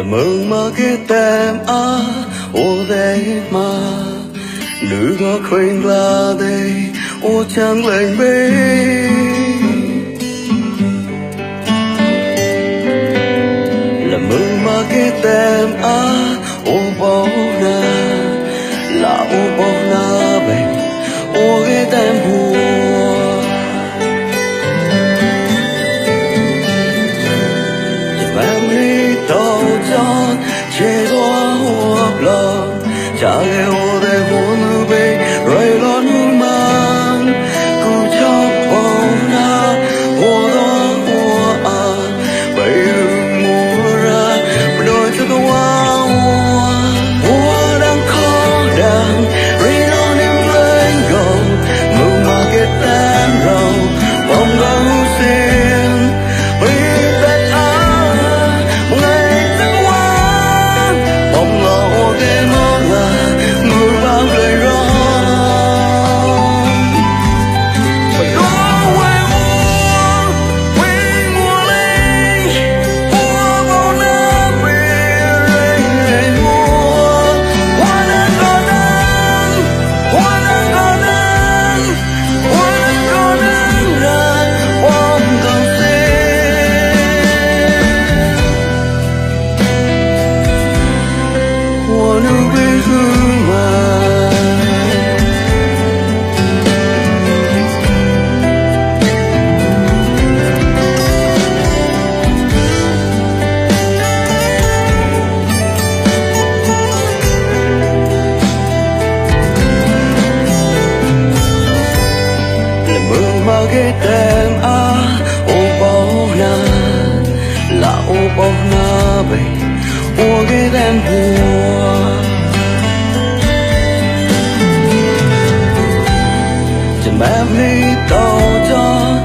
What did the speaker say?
mừng mà cái tem á ô đây mà nữ có khuyên là đây ô chẳng lành bê là mừng mà cái tem á ô bao na là ô bao na bề ô cái tem hùa em đi tàu cho chế gió hoa lòng cha ghé ô để vô nữ bê rồi lo nữ mang cứ cho bao na hoa đó hoa à bây mùa ra đôi cho cái hoa hoa đang khó đang rồi nó niềm lên gồng mưa mà kết tan rầu bóng gấu xin cái tem á ô bao na là ô bao na bề ô cái tem hùa chừng em đi tàu cho